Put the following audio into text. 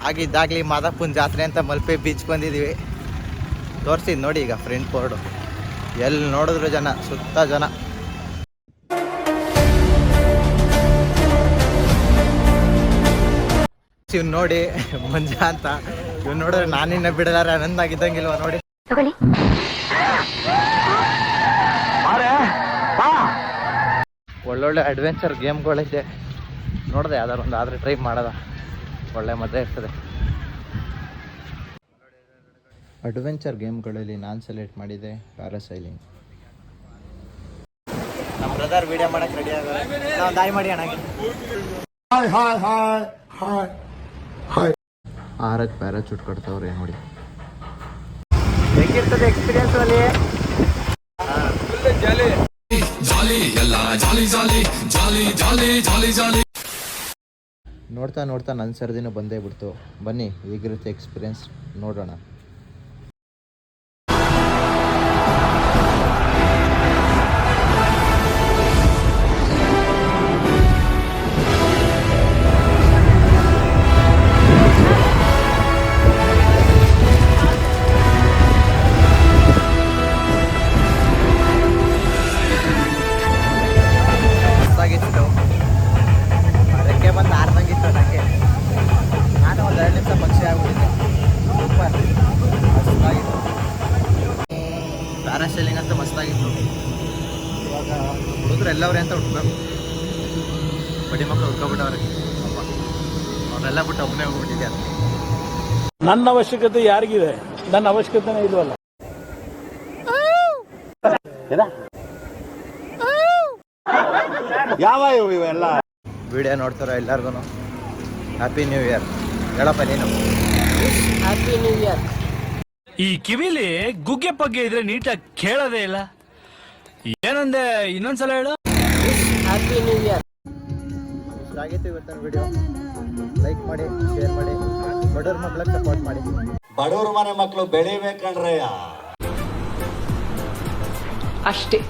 ಆಗಿದ್ದಾಗಲಿ ಮಾದಪ್ಪನ ಜಾತ್ರೆ ಅಂತ ಮಲ್ಪೆ ಬೀಚ್ ಬಂದಿದ್ದೀವಿ. ತೋರಿಸಿದ್ ನೋಡಿ ಈಗ ಫ್ರಂಟ್ ಬೋರ್ಡು, ಎಲ್ಲಿ ನೋಡಿದ್ರು ಜನ, ಸುತ್ತ ಜನ. ಇವ್ ನೋಡಿ ಮಂಜ ಅಂತ, ಇವ್ ನೋಡಿದ್ರೆ ನಾನಿನ್ನ ಬಿಡಲಾರ ಆನಂದಾಗಿದ್ದಂಗಿಲ್ವ ನೋಡಿ. ಒಳ್ಳೊಳ್ಳೆ ಅಡ್ವೆಂಚರ್ ಗೇಮ್ಗಳಿದೆ, ನೋಡಿದೆ ಯಾವ್ದಾರು ಒಂದು ಆದರೆ ಟ್ರೈ ಮಾಡೋದ, ಒಳ್ಳೆ ಮಜಾ ಇರ್ತದೆ. ಅಡ್ವೆಂಚರ್ ಗೇಮ್ಗಳಲ್ಲಿ ನಾನು ಸೆಲೆಕ್ಟ್ ಮಾಡಿದೆ ಪ್ಯಾರಾಸೈಲಿಂಗ್. ನಮ್ಮ ಬ್ರದರ್ ವಿಡಿಯೋ ಮಾಡಕ್ಕೆ ರೆಡಿ ಆಗೋದು, ನಾವು ದಾರಿ ಮಾಡಿ ಅಣ್ಣ. ಆರಕ್ಕೆ ಪ್ಯಾರಾಚೂಟ್ ಕಟ್ತವ್ರೆ ನೋಡಿ, ಹೆಂಗಿರ್ತದೆ ಎಕ್ಸ್ಪೀರಿಯನ್ಸ್ ಅಲ್ಲಿ. ನೋಡ್ತಾ ನೋಡ್ತಾ ನನ್ನ ಸರ್ದಿನೂ ಬಂದೇ ಬಿಡ್ತು. ಬನ್ನಿ ಹೇಗಿರುತ್ತೆ ಎಕ್ಸ್ಪೀರಿಯನ್ಸ್ ನೋಡೋಣ. ರೆಕ್ಕೆ ಬಂದು ಆರ್ದಂಗಿತ್ತು ನನಗೆ, ನಾನು ಒಂದು 2 ನಿಮಿಷ ಪಕ್ಷಿ ಆಗ್ಬಿಟ್ಟಿದ್ದೆ. ಸೂಪರ್, ಮಸ್ತಾಗಿತ್ತು. ಪ್ಯಾರಾಸೈಲಿಂಗ್ ಅಂತ ಮಸ್ತಾಗಿತ್ತು. ಇವಾಗ ಹುಡುಗರು ಎಲ್ಲವ್ರೆ ಅಂತ ಹುಡ್ಬೇಕು, ಬಡಿ ಮಕ್ಕಳು ಹುಡ್ಕೊಬಿಟ್ಟವ್ರೆ. ಅವರೆಲ್ಲ ಬಿಟ್ಟು ಒಬ್ಬನೇ ಹೋಗ್ಬಿಟ್ಟಿದ್ದೆ. ನನ್ನ ಅವಶ್ಯಕತೆ ಯಾರಿಗಿದೆ? ನನ್ನ ಅವಶ್ಯಕತೆನೇ ಇಲ್ವಲ್ಲ. ಯಾವ ಇವೆಲ್ಲ ವಿಡಿಯೋ ನೋಡ್ತಾರೋ ಎಲ್ಲರಿಗೂ ಹ್ಯಾಪಿ ನ್ಯೂ ಇಯರ್. ಹೇಳಪ್ಪ ನೀನು. Happy new year. ಈ ಕಿವಿಲಿ ಗುಗ್ಗೆ ಪಗ್ಗೆ ಇದ್ರೆ ನೀಟಾಗಿ ಕೇಳೋದೇ ಇಲ್ಲ. ಏನಂದೆ ಇನ್ನೊಂದ್ಸಲ ಹೇಳು. Happy new year. ಇಷ್ಟ ಆಗಿತ್ತು ಇವತ್ತಿನ ವಿಡಿಯೋ. ಲೈಕ್ ಮಾಡಿ, ಶೇರ್ ಮಾಡಿ, ಬಡವ್ರ ಮಕ್ಳಿಗೆ ಸಪೋರ್ಟ್ ಮಾಡಿ. ಬಡವ್ರ ಮನೆ ಮಕ್ಕಳು ಬೆಳಿಬೇಕಂಡ್ರಯ್ಯ ಅಷ್ಟೇ.